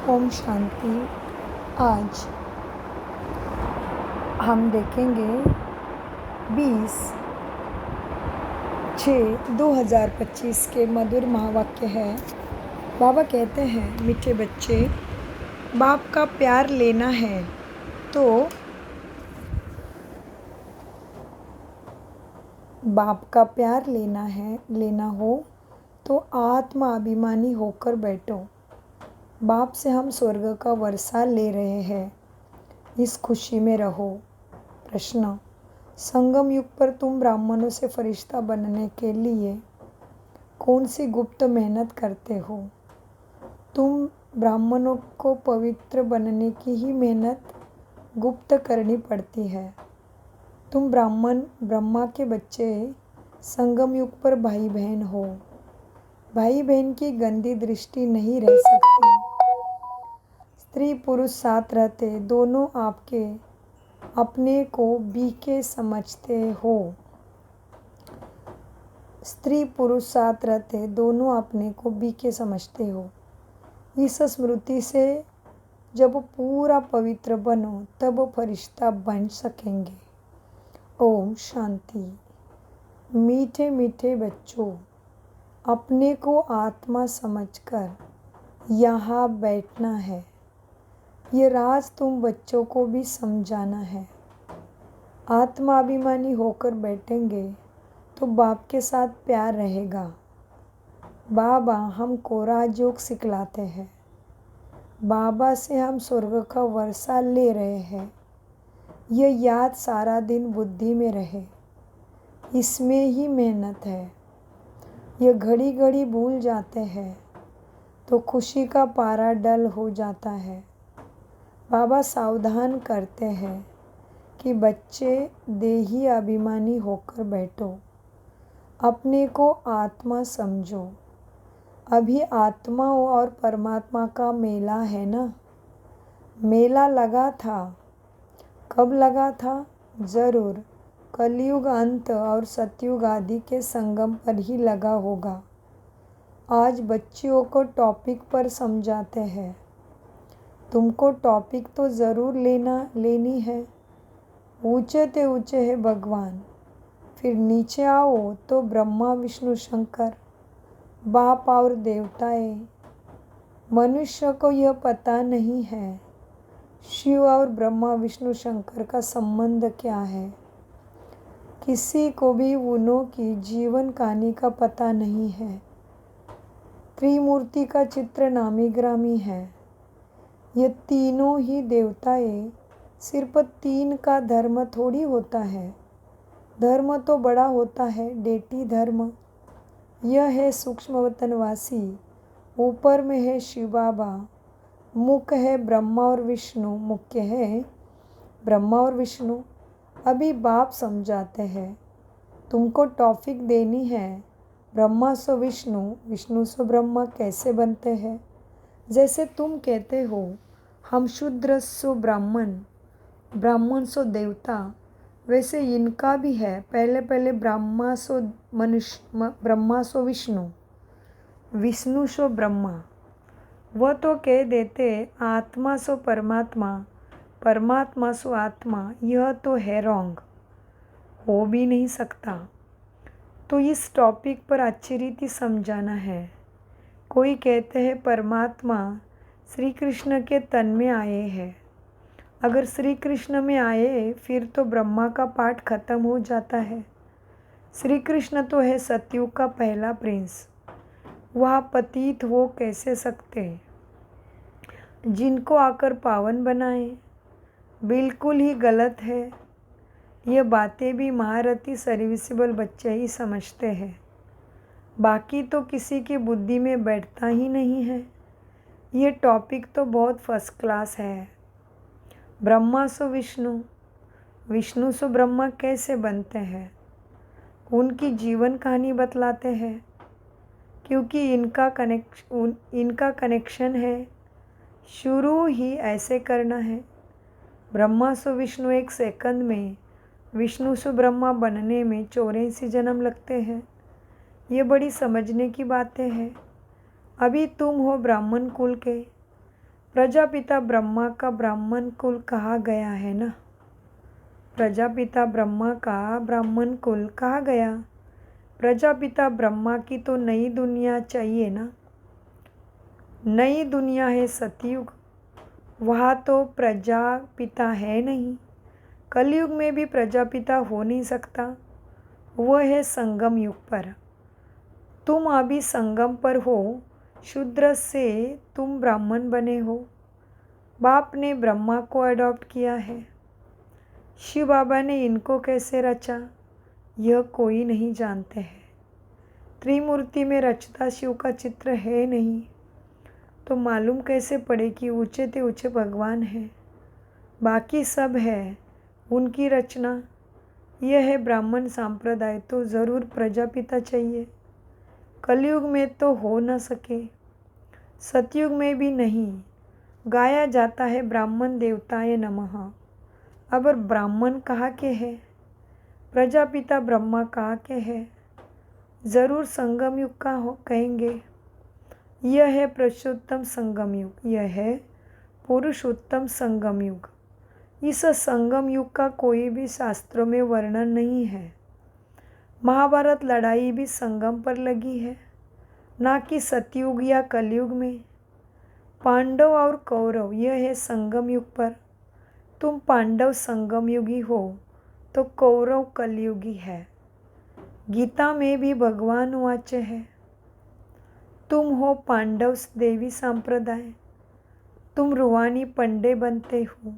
ओम शांति। आज हम देखेंगे 20/6/2025 के मधुर महावाक्य है। बाबा कहते हैं, मीठे बच्चे, बाप का प्यार लेना है तो लेना हो तो आत्माभिमानी होकर बैठो। बाप से हम स्वर्ग का वर्षा ले रहे हैं, इस खुशी में रहो। प्रश्न: संगम युग पर तुम ब्राह्मणों से फरिश्ता बनने के लिए कौन सी गुप्त मेहनत करते हो? तुम ब्राह्मणों को पवित्र बनने की ही मेहनत गुप्त करनी पड़ती है। तुम ब्राह्मण ब्रह्मा के बच्चे संगम युग पर भाई बहन हो। भाई बहन की गंदी दृष्टि नहीं रह सकती। स्त्री पुरुष साथ रहते दोनों आपके अपने को बीके समझते हो। स्त्री पुरुष साथ रहते दोनों अपने को बीके समझते हो। इस स्मृति से जब पूरा पवित्र बनो तब फरिश्ता बन सकेंगे। ओम शांति। मीठे मीठे बच्चों, अपने को आत्मा समझकर यहाँ बैठना है। ये राज तुम बच्चों को भी समझाना है। आत्माभिमानी होकर बैठेंगे तो बाप के साथ प्यार रहेगा। बाबा हमको राजयोग सिखलाते हैं। बाबा से हम स्वर्ग का वर्षा ले रहे हैं। यह याद सारा दिन बुद्धि में रहे, इसमें ही मेहनत है। यह घड़ी घड़ी भूल जाते हैं तो खुशी का पारा डल हो जाता है। बाबा सावधान करते हैं कि बच्चे देही अभिमानी होकर बैठो, अपने को आत्मा समझो। अभी आत्मा और परमात्मा का मेला है ना। मेला लगा था। कब लगा था? ज़रूर कलयुग अंत और सतयुग आदि के संगम पर ही लगा होगा। आज बच्चियों को टॉपिक पर समझाते हैं। तुमको टॉपिक तो ज़रूर लेनी है। ऊंचे ते ऊंचे है भगवान, फिर नीचे आओ तो ब्रह्मा विष्णु शंकर, बाप और देवताएं। मनुष्य को यह पता नहीं है शिव और ब्रह्मा विष्णु शंकर का संबंध क्या है। किसी को भी उनों की जीवन कहानी का पता नहीं है। त्रिमूर्ति का चित्र नामी ग्रामी है। ये तीनों ही देवताएं, सिर्फ तीन का धर्म थोड़ी होता है। धर्म तो बड़ा होता है, डेटी धर्म। यह है सूक्ष्म वतनवासी, ऊपर में है शिव बाबा, मुख है ब्रह्मा और विष्णु, मुख्य है ब्रह्मा और विष्णु। अभी बाप समझाते हैं, तुमको टॉपिक देनी है। ब्रह्मा सो विष्णु, विष्णु सो ब्रह्मा कैसे बनते हैं। जैसे तुम कहते हो हम शूद्र सो ब्राह्मण, ब्राह्मण सो देवता, वैसे इनका भी है। पहले ब्रह्मा सो मनुष्य, ब्रह्मा सो विष्णु, विष्णु सो ब्रह्मा। वह तो कह देते आत्मा सो परमात्मा, परमात्मा सो आत्मा। यह तो है रॉन्ग, हो भी नहीं सकता। तो इस टॉपिक पर अच्छी रीति समझाना है। कोई कहते हैं परमात्मा श्री कृष्ण के तन में आए हैं। अगर श्री कृष्ण में आए फिर तो ब्रह्मा का पाठ खत्म हो जाता है। श्री कृष्ण तो है सतयुग का पहला प्रिंस, वह पतित हो कैसे सकते, जिनको आकर पावन बनाए। बिल्कुल ही गलत है। ये बातें भी महारथी सर्विसिबल बच्चे ही समझते हैं। बाकी तो किसी की बुद्धि में बैठता ही नहीं है। ये टॉपिक तो बहुत फर्स्ट क्लास है। ब्रह्मा सो विष्णु, विष्णु सो ब्रह्मा कैसे बनते हैं, उनकी जीवन कहानी बतलाते हैं। क्योंकि इनका कनेक्शन है। शुरू ही ऐसे करना है। ब्रह्मा सो विष्णु एक सेकंड में, विष्णु सो ब्रह्मा बनने में 84 जन्म लगते हैं। ये बड़ी समझने की बातें हैं। अभी तुम हो ब्राह्मण कुल के, प्रजापिता ब्रह्मा का ब्राह्मण कुल कहा गया है ना। प्रजापिता ब्रह्मा का ब्राह्मण कुल कहा गया। प्रजापिता ब्रह्मा की तो नई दुनिया चाहिए ना। नई दुनिया है सतयुग, वहाँ तो प्रजापिता है नहीं। कलयुग में भी प्रजापिता हो नहीं सकता, वह है संगम युग पर। तुम अभी संगम पर हो, शूद्र से तुम ब्राह्मण बने हो। बाप ने ब्रह्मा को अडॉप्ट किया है। शिव बाबा ने इनको कैसे रचा, यह कोई नहीं जानते हैं। त्रिमूर्ति में रचता शिव का चित्र है नहीं, तो मालूम कैसे पड़े कि ऊंचे ते ऊंचे भगवान हैं। बाकी सब है उनकी रचना। यह है ब्राह्मण संप्रदाय, तो ज़रूर प्रजापिता चाहिए। कलयुग में तो हो न सके, सतयुग में भी नहीं। गाया जाता है ब्राह्मण देवताए नमः। अब ब्राह्मण कहाँ के है, प्रजापिता ब्रह्मा कहाँ के है, ज़रूर संगम युग का हो कहेंगे। यह है पुरुषोत्तम संगम युग, यह है पुरुषोत्तम संगम युग। इस संगम युग का कोई भी शास्त्रों में वर्णन नहीं है। महाभारत लड़ाई भी संगम पर लगी है, ना कि सतयुग या कलयुग में। पांडव और कौरव, यह है संगम युग पर। तुम पांडव संगम युगी हो, तो कौरव कलयुगी है। गीता में भी भगवान वाच्य है, तुम हो पांडव देवी संप्रदाय, तुम रूहानी पंडे बनते हो।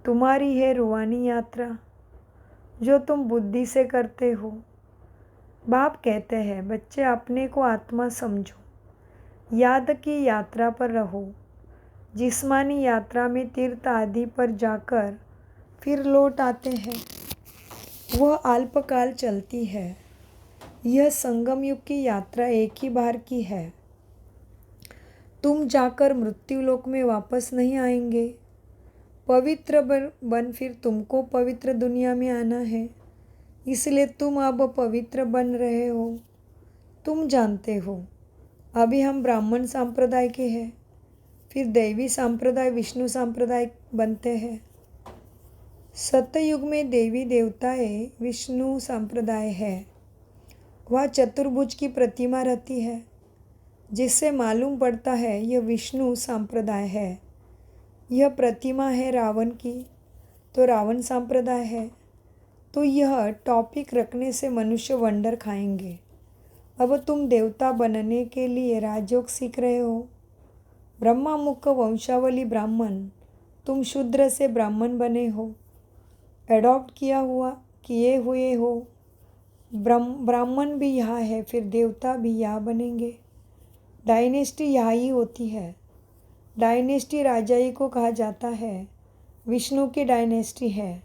तुम्हारी है रूहानी यात्रा, जो तुम बुद्धि से करते हो। बाप कहते हैं, बच्चे अपने को आत्मा समझो, याद की यात्रा पर रहो। जिस्मानी यात्रा में तीर्थ आदि पर जाकर फिर लौट आते हैं, वह अल्पकाल चलती है। यह संगम युग की यात्रा एक ही बार की है। तुम जाकर मृत्युलोक में वापस नहीं आएंगे। पवित्र बन फिर तुमको पवित्र दुनिया में आना है, इसलिए तुम अब पवित्र बन रहे हो। तुम जानते हो, अभी हम ब्राह्मण संप्रदाय के हैं, फिर दैवी संप्रदाय विष्णु संप्रदाय बनते हैं। सतयुग में देवी देवताएं विष्णु संप्रदाय है। वह चतुर्भुज की प्रतिमा रहती है, जिससे मालूम पड़ता है यह विष्णु संप्रदाय है। यह प्रतिमा है रावण की, तो रावण संप्रदाय है। तो यह टॉपिक रखने से मनुष्य वंडर खाएंगे। अब तुम देवता बनने के लिए राजयोग सीख रहे हो। ब्रह्मा मुख वंशावली ब्राह्मण, तुम शूद्र से ब्राह्मण बने हो, एडॉप्ट किए हुए हो। ब्राह्मण भी यहाँ है, फिर देवता भी यहाँ बनेंगे। डायनेस्टी यहाँ ही होती है। डायनेस्टी राजाई को कहा जाता है, विष्णु की डायनेस्टी है,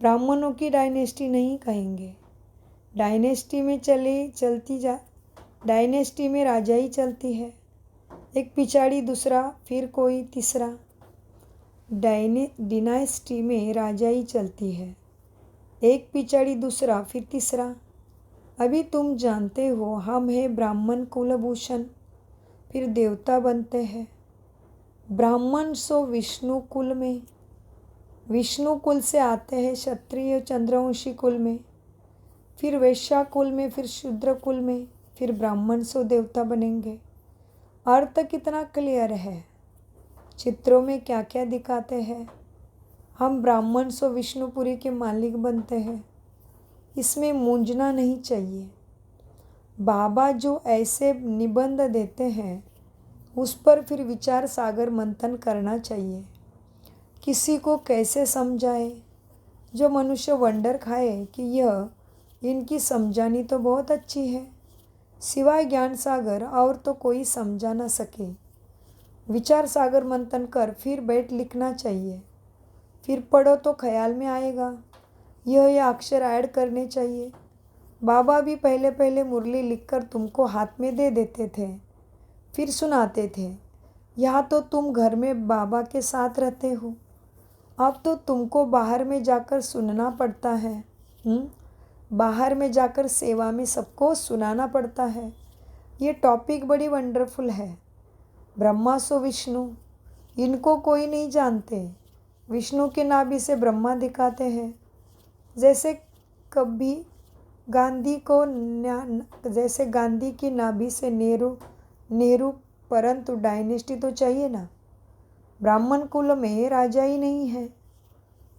ब्राह्मणों की डायनेस्टी नहीं कहेंगे। डायनेस्टी में डायनेस्टी में राजाई चलती है, एक पिछाड़ी दूसरा, फिर कोई तीसरा। डिनास्टी में राजाई चलती है, एक पिछाड़ी दूसरा, फिर तीसरा। अभी तुम जानते हो, हम हैं ब्राह्मण कुलभूषण, फिर देवता बनते हैं। ब्राह्मण सो विष्णु कुल में, विष्णु कुल से आते हैं क्षत्रिय चंद्रवंशी कुल में, फिर वैश्या कुल में, फिर शूद्र कुल में, फिर ब्राह्मण सो देवता बनेंगे। अर्थ कितना क्लियर है, चित्रों में क्या क्या दिखाते हैं। हम ब्राह्मण सो विष्णुपुरी के मालिक बनते हैं, इसमें मूंझना नहीं चाहिए। बाबा जो ऐसे निबंध देते हैं, उस पर फिर विचार सागर मंथन करना चाहिए। किसी को कैसे समझाए, जो मनुष्य वंडर खाए कि यह इनकी समझानी तो बहुत अच्छी है, सिवाय ज्ञान सागर और तो कोई समझा ना सके। विचार सागर मंथन कर फिर बैठ लिखना चाहिए, फिर पढ़ो तो ख्याल में आएगा। यह अक्षर ऐड करने चाहिए। बाबा भी पहले पहले मुरली लिखकर तुमको हाथ में दे देते थे, फिर सुनाते थे। यहाँ तो तुम घर में बाबा के साथ रहते हो, अब तो तुमको बाहर में जाकर सुनना पड़ता है। बाहर में जाकर सेवा में सबको सुनाना पड़ता है। ये टॉपिक बड़ी वंडरफुल है। ब्रह्मा सो विष्णु, इनको कोई नहीं जानते। विष्णु की नाभि से ब्रह्मा दिखाते हैं। जैसे कभी गांधी को जैसे गांधी की नाभि से नेहरू, परंतु डायनेस्टी तो चाहिए ना। ब्राह्मण कुल में राजा ही नहीं है।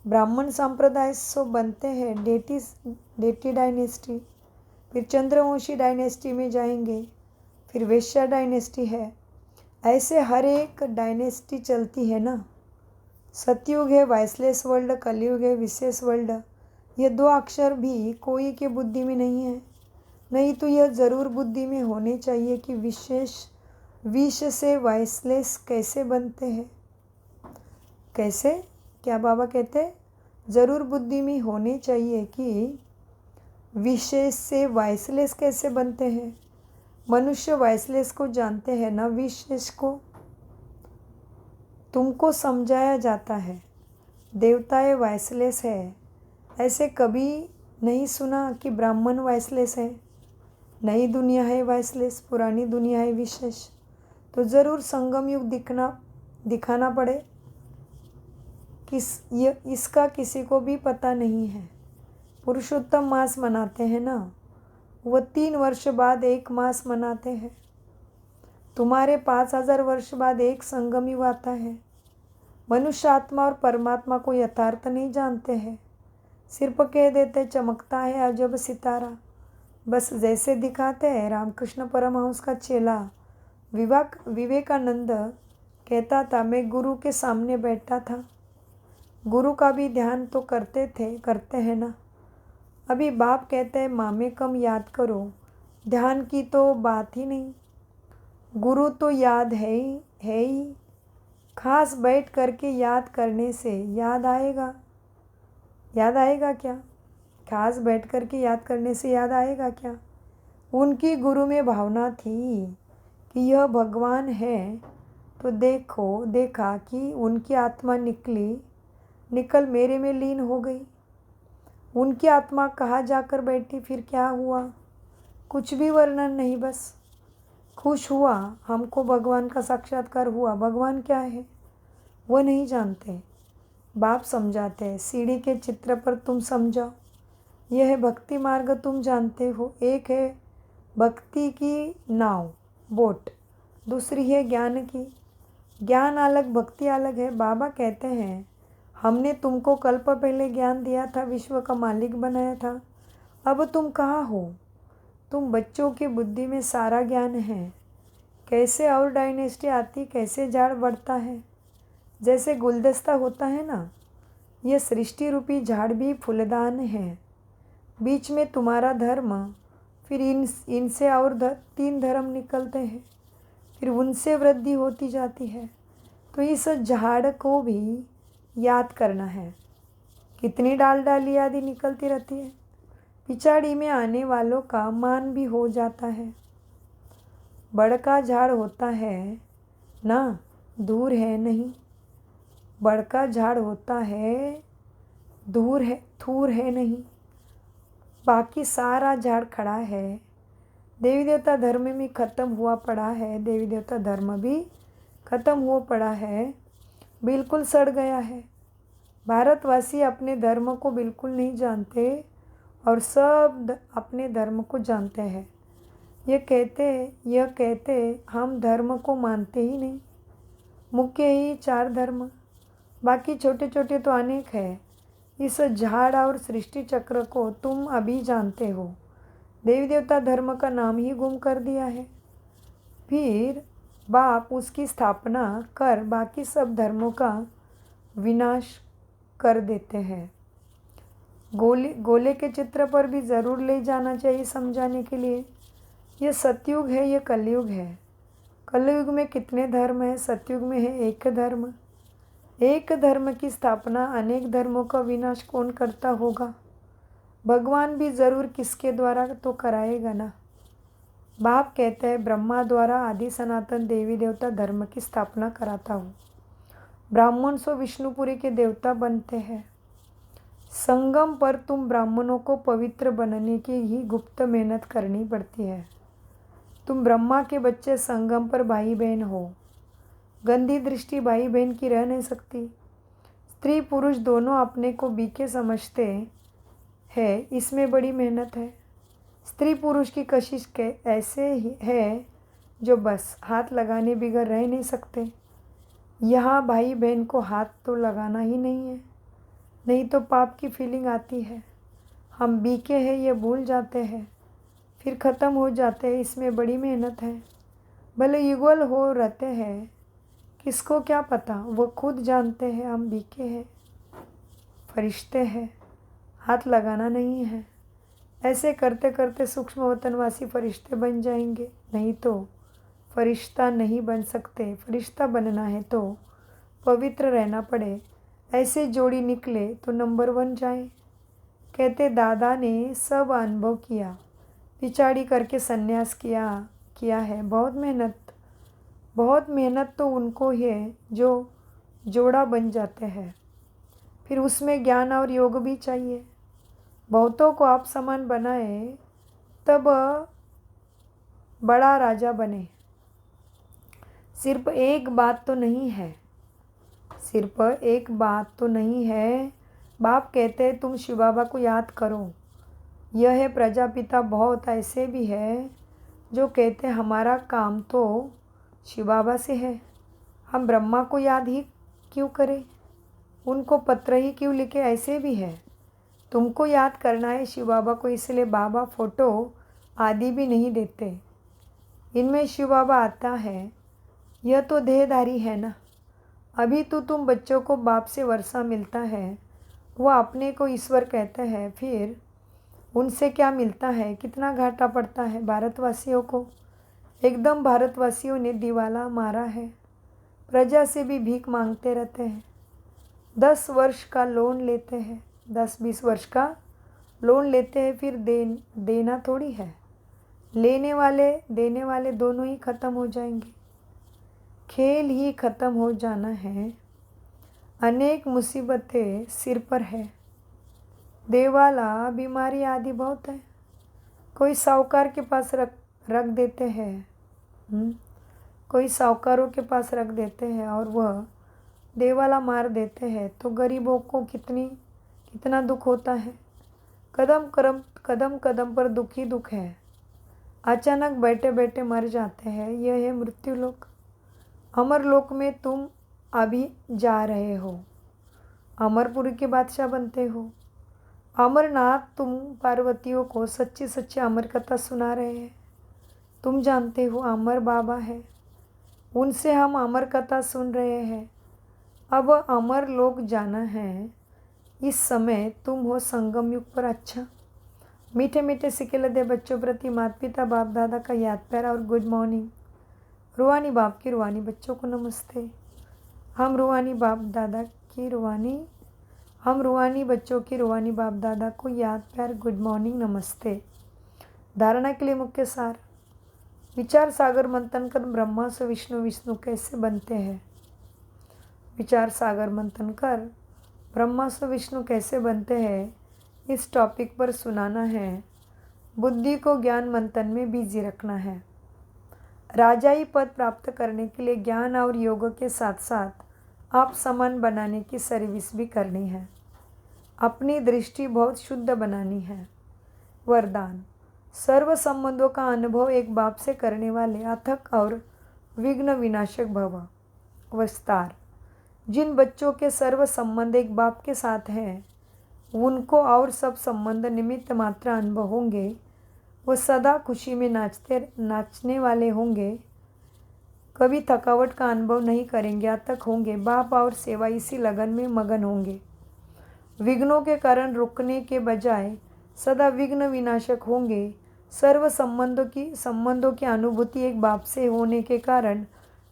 ब्राह्मण संप्रदाय से बनते हैं डेटी डायनेस्टी, फिर चंद्रवंशी डायनेस्टी में जाएंगे, फिर वैश्य डायनेस्टी है। ऐसे हर एक डायनेस्टी चलती है ना। सतयुग है वाइसलेस वर्ल्ड, कलयुग है विशेष वर्ल्ड। ये दो अक्षर भी कोई के बुद्धि में नहीं है। नहीं तो यह ज़रूर बुद्धि में होने चाहिए कि विष से वाइसलेस कैसे बनते हैं। कैसे, क्या बाबा कहते हैं? ज़रूर बुद्धि में होने चाहिए कि विशेष से वाइसलेस कैसे बनते हैं। मनुष्य वाइसलेस को जानते हैं ना, विशेष को। तुमको समझाया जाता है देवताएं वाइसलेस है। ऐसे कभी नहीं सुना कि ब्राह्मण वाइसलेस है। नई दुनिया है वाइसलेस, पुरानी दुनिया है विशेष। तो ज़रूर संगम युग दिखाना पड़े। इसका किसी को भी पता नहीं है। पुरुषोत्तम मास मनाते हैं ना, वह 3 वर्ष बाद एक मास मनाते हैं। तुम्हारे 5000 वर्ष बाद एक संगम युग आता है। मनुष्य आत्मा और परमात्मा को यथार्थ नहीं जानते हैं। सिर्फ कह देते चमकता है अजब सितारा, बस जैसे दिखाते हैं। रामकृष्ण परमहंस का चेला विवेकानंद कहता था, मैं गुरु के सामने बैठा था। गुरु का भी ध्यान तो करते हैं ना। अभी बाप कहते हैं मामे कम याद करो, ध्यान की तो बात ही नहीं। गुरु तो याद है ही। खास बैठ करके याद करने से याद आएगा क्या? खास बैठ करके याद करने से याद आएगा क्या? उनकी गुरु में भावना थी कि यह भगवान है, तो देखा कि उनकी आत्मा निकल मेरे में लीन हो गई। उनकी आत्मा कहाँ जाकर बैठी, फिर क्या हुआ? कुछ भी वर्णन नहीं, बस खुश हुआ। हमको भगवान का साक्षात्कार हुआ। भगवान क्या है वो नहीं जानते, बाप समझाते हैं। सीढ़ी के चित्र पर तुम समझो, यह है भक्ति मार्ग, तुम जानते हो। एक है भक्ति की नाव, बोट, दूसरी है ज्ञान की। ज्ञान अलग, भक्ति अलग है। बाबा कहते हैं हमने तुमको कल्प पहले ज्ञान दिया था, विश्व का मालिक बनाया था। अब तुम कहाँ हो? तुम बच्चों की बुद्धि में सारा ज्ञान है। कैसे और डायनेस्टी आती, कैसे झाड़ बढ़ता है। जैसे गुलदस्ता होता है ना, यह सृष्टि रूपी झाड़ भी फूलदान है। बीच में तुम्हारा धर्म, फिर इनसे और 3 धर्म निकलते हैं, फिर उनसे वृद्धि होती जाती है। तो इस झाड़ को भी याद करना है। कितनी डाली आदि निकलती रहती है। पिछाड़ी में आने वालों का मान भी हो जाता है। बड़का झाड़ होता है ना, दूर है नहीं। बड़का झाड़ होता है, थूर है नहीं। बाकी सारा झाड़ खड़ा है। देवी देवता धर्म भी खत्म हुआ पड़ा है। देवी देवता धर्म भी खत्म हुआ पड़ा है, बिल्कुल सड़ गया है। भारतवासी अपने धर्म को बिल्कुल नहीं जानते और सब अपने धर्म को जानते हैं। यह कहते हम धर्म को मानते ही नहीं। मुख्य ही 4 धर्म, बाकी छोटे छोटे तो अनेक है। इस झाड़ और सृष्टि चक्र को तुम अभी जानते हो। देवी देवता धर्म का नाम ही गुम कर दिया है। फिर बाप उसकी स्थापना कर बाकी सब धर्मों का विनाश कर देते हैं। गोले के चित्र पर भी ज़रूर ले जाना चाहिए समझाने के लिए। यह सतयुग है, यह कलयुग है। कलयुग में कितने धर्म हैं? सतयुग में है एक धर्म। एक धर्म की स्थापना अनेक धर्मों का विनाश कौन करता होगा? भगवान भी ज़रूर किसके द्वारा तो कराएगा ना। बाप कहते हैं ब्रह्मा द्वारा आदि सनातन देवी देवता धर्म की स्थापना कराता हूँ। ब्राह्मण सो विष्णुपुरी के देवता बनते हैं। संगम पर तुम ब्राह्मणों को पवित्र बनने की ही गुप्त मेहनत करनी पड़ती है। तुम ब्रह्मा के बच्चे संगम पर भाई बहन हो। गंदी दृष्टि भाई बहन की रह नहीं सकती। स्त्री पुरुष दोनों अपने को बीके समझते हैं, इसमें बड़ी मेहनत है। स्त्री पुरुष की कशिश के ऐसे ही है जो बस हाथ लगाने बिगर रह नहीं सकते। यहाँ भाई बहन को हाथ तो लगाना ही नहीं है, नहीं तो पाप की फीलिंग आती है। हम बीके हैं ये भूल जाते हैं, फिर ख़त्म हो जाते हैं। इसमें बड़ी मेहनत है। भले युगल हो रहते हैं, किसको क्या पता, वो खुद जानते हैं हम बीके हैं, फरिश्ते हैं, हाथ लगाना नहीं है। ऐसे करते करते सूक्ष्म वतनवासी फरिश्ते बन जाएंगे, नहीं तो फरिश्ता नहीं बन सकते। फरिश्ता बनना है तो पवित्र रहना पड़े। ऐसे जोड़ी निकले तो नंबर 1 जाए। कहते दादा ने सब अनुभव किया, पिछाड़ी करके संन्यास किया है। बहुत मेहनत तो उनको है जो जोड़ा बन जाते हैं। फिर उसमें ज्ञान और योग भी चाहिए। बहुतों को आप समान बनाए तब बड़ा राजा बने। सिर्फ एक बात तो नहीं है। बाप कहते हैं तुम शिव बाबा को याद करो। यह है प्रजापिता। बहुत ऐसे भी है जो कहते हमारा काम तो शिव बाबा से है, हम ब्रह्मा को याद ही क्यों करें, उनको पत्र ही क्यों लिखे। ऐसे भी है। तुमको याद करना है शिव बाबा को, इसलिए बाबा फ़ोटो आदि भी नहीं देते। इनमें शिव बाबा आता है। यह तो देहधारी है ना। अभी तो तुम बच्चों को बाप से वर्षा मिलता है, वह अपने को ईश्वर कहते हैं। फिर उनसे क्या मिलता है, कितना घाटा पड़ता है भारतवासियों को। एकदम भारतवासियों ने दिवाला मारा है। प्रजा से भी भीख मांगते रहते हैं। 10 वर्ष का लोन लेते हैं, 10-20 वर्ष का लोन लेते हैं। फिर देना थोड़ी है। लेने वाले देने वाले दोनों ही ख़त्म हो जाएंगे। खेल ही ख़त्म हो जाना है। अनेक मुसीबतें सिर पर है। देवाला बीमारी आदि बहुत है। कोई साहूकार के पास रख देते हैं, कोई साहूकारों के पास रख देते हैं और वह देवाला मार देते हैं तो गरीबों को कितना दुख होता है। कदम कदम पर दुख ही दुख है। अचानक बैठे बैठे मर जाते हैं। यह है मृत्यु लोक। अमर लोक में तुम अभी जा रहे हो, अमरपुरी के बादशाह बनते हो। अमरनाथ तुम पार्वतियों को सच्ची सच्ची अमर कथा सुना रहे हैं। तुम जानते हो अमर बाबा है, उनसे हम अमर कथा सुन रहे हैं। अब अमर लोक जाना है। इस समय तुम हो संगम युग पर। अच्छा, मीठे मीठे सिके लदे बच्चों प्रति माता पिता बाप दादा का याद प्यारा और गुड मॉर्निंग। रूहानी बाप की रूहानी बच्चों को नमस्ते। हम रूहानी बाप दादा की रूहानी हम रूहानी बच्चों की रूहानी बाप दादा को याद प्यार गुड मॉर्निंग नमस्ते। धारणा के लिए मुख्य सार। विचार सागर मंथन कर ब्रह्मा से विष्णु, विष्णु कैसे बनते हैं। विचार सागर मंथन कर ब्रह्मा से विष्णु कैसे बनते हैं, इस टॉपिक पर सुनाना है। बुद्धि को ज्ञान मंथन में बिजी रखना है। राजाई पद प्राप्त करने के लिए ज्ञान और योग के साथ साथ आप समान बनाने की सर्विस भी करनी है। अपनी दृष्टि बहुत शुद्ध बनानी है। वरदान। सर्व संबंधों का अनुभव एक बाप से करने वाले अथक और विघ्न विनाशक भव। विस्तार। जिन बच्चों के सर्व संबंध एक बाप के साथ हैं, उनको और सब संबंध निमित्त मात्र अनुभव होंगे। वो सदा खुशी में नाचने वाले होंगे, कभी थकावट का अनुभव नहीं करेंगे, अथक होंगे। बाप और सेवा इसी लगन में मगन होंगे। विघ्नों के कारण रुकने के बजाय सदा विघ्न विनाशक होंगे। सर्व संबंधों की अनुभूति एक बाप से होने के कारण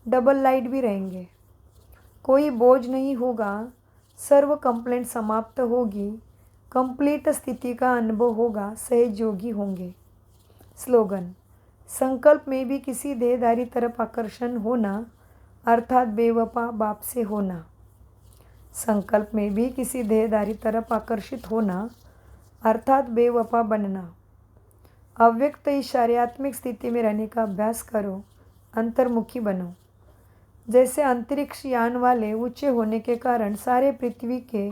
डबल लाइट भी रहेंगे। कोई बोझ नहीं होगा। सर्व कंप्लेंट समाप्त होगी। कंप्लीट स्थिति का अनुभव होगा। सहयोगी होंगे। स्लोगन। संकल्प में भी किसी देहधारी तरफ आकर्षण होना, अर्थात बेवफा बाप से होना। संकल्प में भी किसी देहधारी तरफ आकर्षित होना, अर्थात बेवफा बनना। अव्यक्त इशार्यात्मक स्थिति में रहने का अभ्यास करो। अंतर्मुखी बनो। जैसे अंतरिक्ष यान वाले ऊंचे होने के कारण सारे पृथ्वी के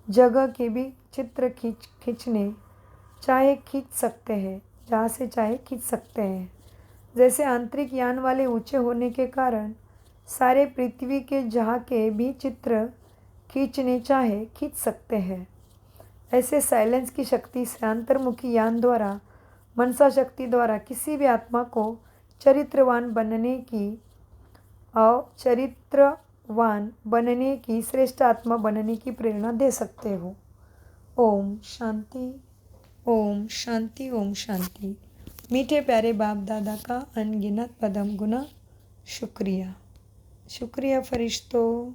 जगह के भी चित्र खींचने चाहे खींच सकते हैं, जहाँ से चाहे खींच सकते हैं। जैसे अंतरिक्ष यान वाले ऊंचे होने के कारण सारे पृथ्वी के जहाँ के भी चित्र खींचने चाहे खींच सकते हैं। ऐसे साइलेंस की शक्ति से अंतर्मुखी यान द्वारा, मनसा शक्ति द्वारा किसी भी आत्मा को चरित्रवान बनने की श्रेष्ठ आत्मा बनने की प्रेरणा दे सकते हो। ओम शांति, ओम शांति, ओम शांति। मीठे प्यारे बाप दादा का अनगिनत पदम गुना शुक्रिया। शुक्रिया फरिश्तों।